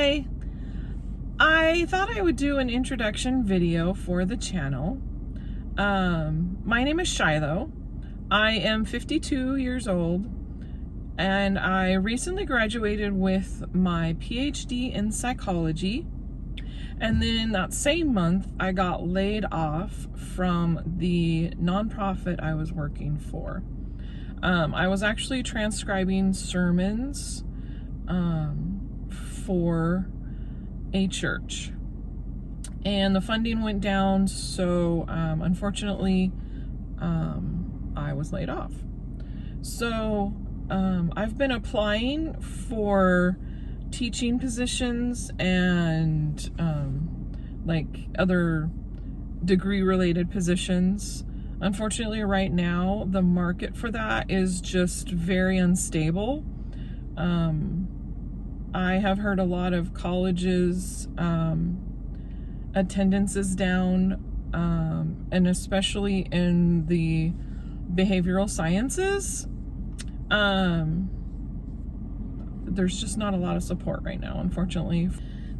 Hi! I thought I would do an introduction video for the channel. My name is Shiloh. I am 52 years old and I recently graduated with my PhD in psychology. And then that same month, I got laid off from the nonprofit I was working for. I was actually transcribing sermons for a church, and the funding went down, so unfortunately I was laid off. So I've been applying for teaching positions and like other degree related positions. Unfortunately, right now the market for that is just very unstable. I have heard a lot of colleges attendance is down, and especially in the behavioral sciences, there's just not a lot of support right now, unfortunately.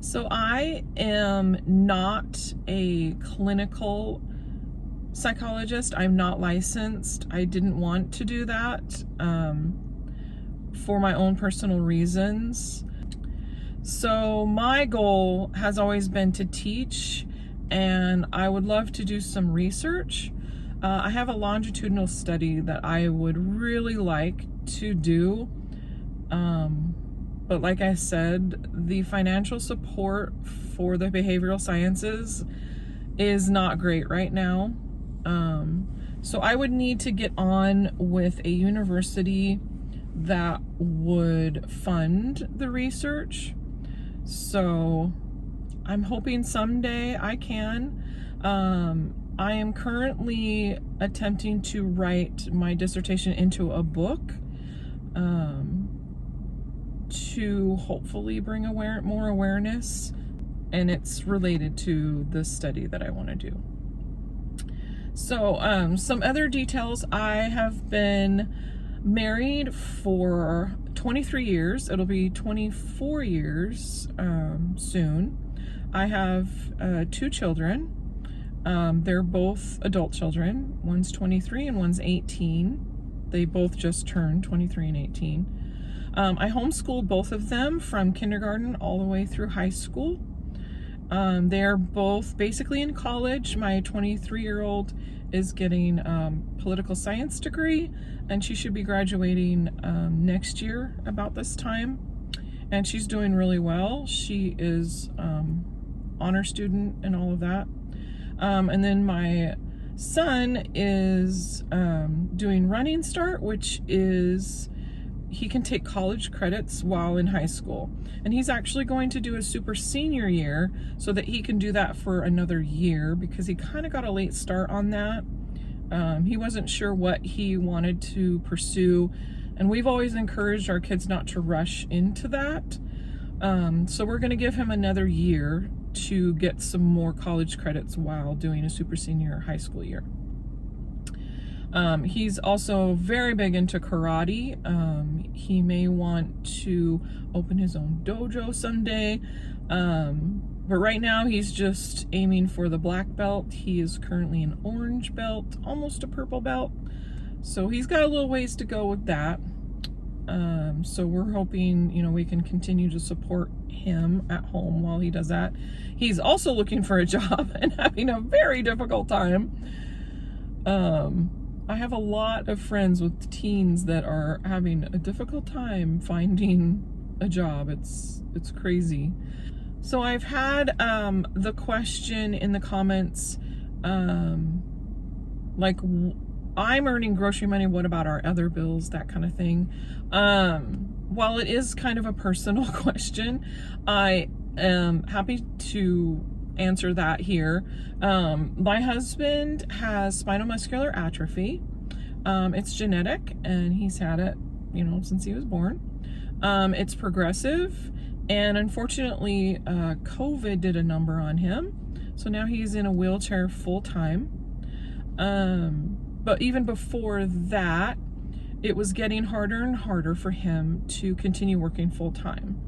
So I am not a clinical psychologist. I'm not licensed. I didn't want to do that for my own personal reasons. So my goal has always been to teach, and I would love to do some research. I have a longitudinal study that I would really like to do. But like I said, the financial support for the behavioral sciences is not great right now. So I would need to get on with a university that would fund the research. So I'm hoping someday I can. I am currently attempting to write my dissertation into a book to hopefully bring more awareness, and it's related to the study that I want to do. So some other details: I have been married for 23 years. It'll be 24 years soon. I have 2 children. They're both adult children. One's 23 and one's 18. They both just turned 23 and 18. I homeschooled both of them from kindergarten all the way through high school. They're both basically in college. My 23-year-old is getting a political science degree, and she should be graduating next year about this time, and she's doing really well. She is honor student and all of that. And then my son is doing Running Start, which is he can take college credits while in high school, and he's actually going to do a super senior year so that he can do that for another year, because he kind of got a late start on that. He wasn't sure what he wanted to pursue, and we've always encouraged our kids not to rush into that. So we're going to give him another year to get some more college credits while doing a super senior high school year. He's also very big into karate. He may want to open his own dojo someday. But right now he's just aiming for the black belt. He is currently an orange belt, almost a purple belt. So he's got a little ways to go with that. So we're hoping, we can continue to support him at home while he does that. He's also looking for a job and having a very difficult time. I have a lot of friends with teens that are having a difficult time finding a job. It's crazy. So I've had the question in the comments, like, I'm earning grocery money, what about our other bills, that kind of thing. While it is kind of a personal question, I am happy to answer that here. My husband has spinal muscular atrophy. It's genetic, and he's had it, since he was born. It's progressive, and unfortunately, COVID did a number on him. So now he's in a wheelchair full time. But even before that, it was getting harder and harder for him to continue working full time.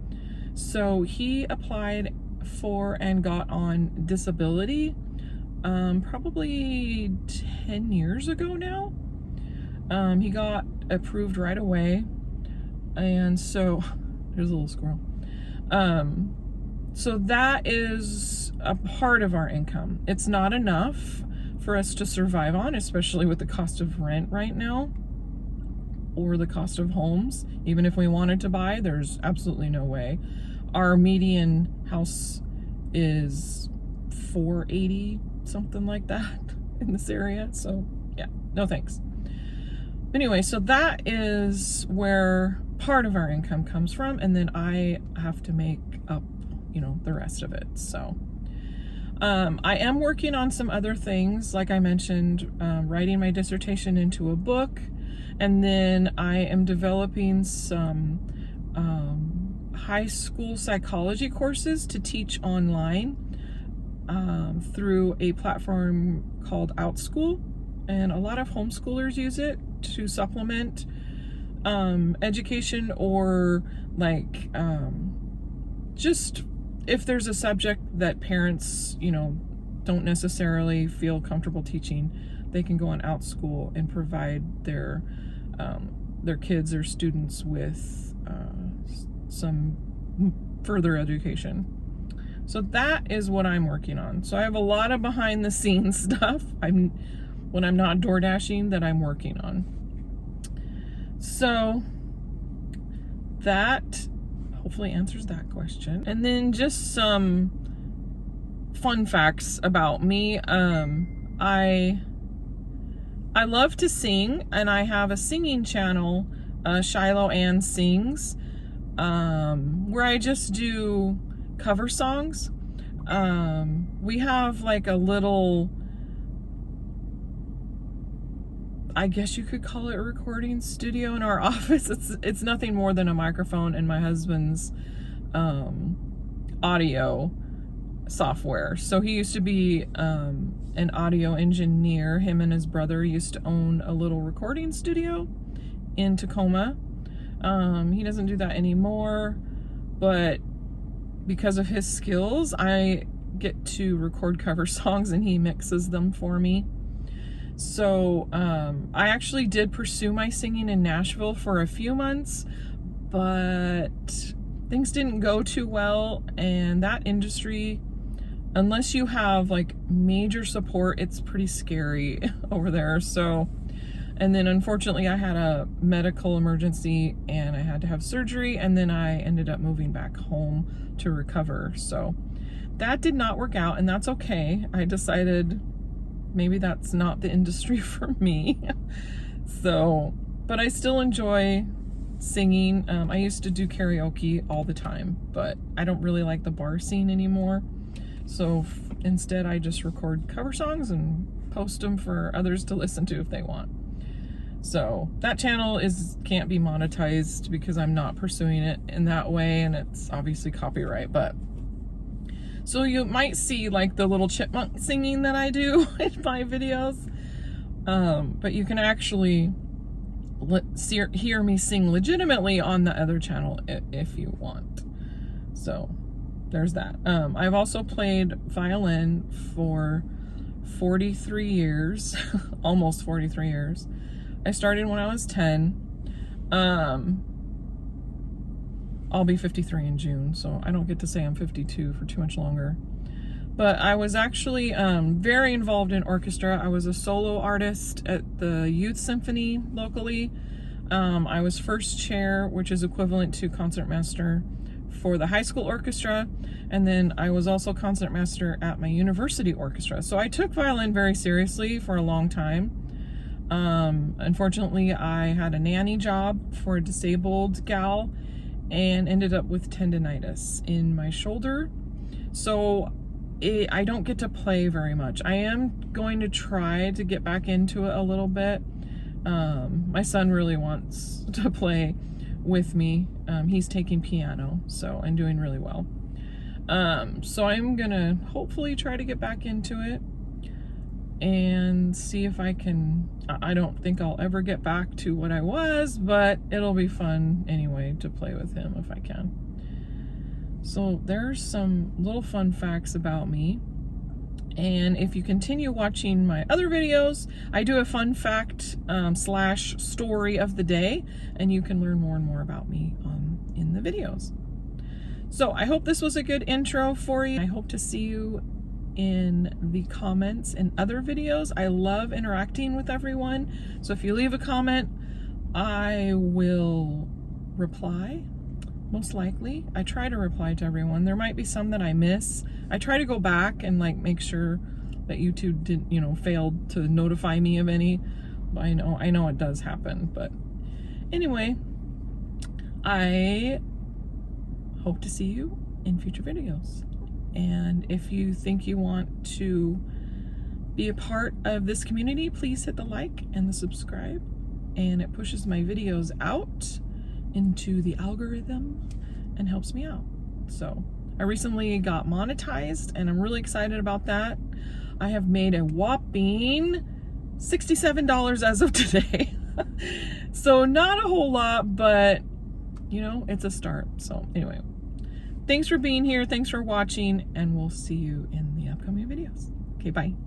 So he applied for and got on disability probably 10 years ago now. He got approved right away. And so, there's a little squirrel. So that is a part of our income. It's not enough for us to survive on, especially with the cost of rent right now, or the cost of homes. Even if we wanted to buy, there's absolutely no way. Our median house is $480, something like that, in this area. So yeah, no thanks. Anyway, so that is where part of our income comes from, and then I have to make up, the rest of it. So I am working on some other things, like I mentioned, writing my dissertation into a book, and then I am developing some high school psychology courses to teach online through a platform called OutSchool, and a lot of homeschoolers use it to supplement education, or like just if there's a subject that parents don't necessarily feel comfortable teaching, they can go on OutSchool and provide their kids or students with some further education. So that is what I'm working on. So I have a lot of behind the scenes stuff when I'm not door dashing that I'm working on. So that hopefully answers that question. And then just some fun facts about me. I love to sing, and I have a singing channel, Shiloh Ann Sings, where I just do cover songs. We have like a little, I guess you could call it a recording studio in our office. It's nothing more than a microphone and my husband's audio software. So he used to be an audio engineer. Him and his brother used to own a little recording studio in Tacoma. He doesn't do that anymore, but because of his skills, I get to record cover songs and he mixes them for me. So I actually did pursue my singing in Nashville for a few months, but things didn't go too well, and that industry, unless you have like major support, it's pretty scary over there. So, and then unfortunately I had a medical emergency and I had to have surgery, and then I ended up moving back home to recover. So that did not work out, and that's okay. I decided maybe that's not the industry for me. So, but I still enjoy singing. I used to do karaoke all the time, but I don't really like the bar scene anymore. So instead I just record cover songs and post them for others to listen to if they want. So that channel can't be monetized because I'm not pursuing it in that way, and it's obviously copyright, but so you might see like the little chipmunk singing that I do in my videos, but you can actually hear me sing legitimately on the other channel if you want. So there's that. I've also played violin for 43 years, almost 43 years. I started when I was 10. I'll be 53 in June, so I don't get to say I'm 52 for too much longer. But I was actually very involved in orchestra. I was a solo artist at the youth symphony locally. I was first chair, which is equivalent to concertmaster for the high school orchestra, and then I was also concertmaster at my university orchestra. So I took violin very seriously for a long time. Unfortunately, I had a nanny job for a disabled gal and ended up with tendinitis in my shoulder. So I don't get to play very much. I am going to try to get back into it a little bit. My son really wants to play with me. He's taking piano, so I'm doing really well. So I'm gonna hopefully try to get back into it and see if I can. I don't think I'll ever get back to what I was, but it'll be fun anyway to play with him if I can. So there's some little fun facts about me. And if you continue watching my other videos, I do a fun fact slash story of the day, and you can learn more and more about me in the videos. So I hope this was a good intro for you. I hope to see you in the comments in other videos. I love interacting with everyone. So if you leave a comment, I will reply. Most likely. I try to reply to everyone. There might be some that I miss. I try to go back and like make sure that YouTube didn't, failed to notify me of any. But I know it does happen. But anyway, I hope to see you in future videos. And if you think you want to be a part of this community, please hit the like and the subscribe. And it pushes my videos out into the algorithm and helps me out. So I recently got monetized and I'm really excited about that. I have made a whopping $67 as of today. So not a whole lot, but it's a start. So anyway, thanks for being here. Thanks for watching, and we'll see you in the upcoming videos. Okay, bye.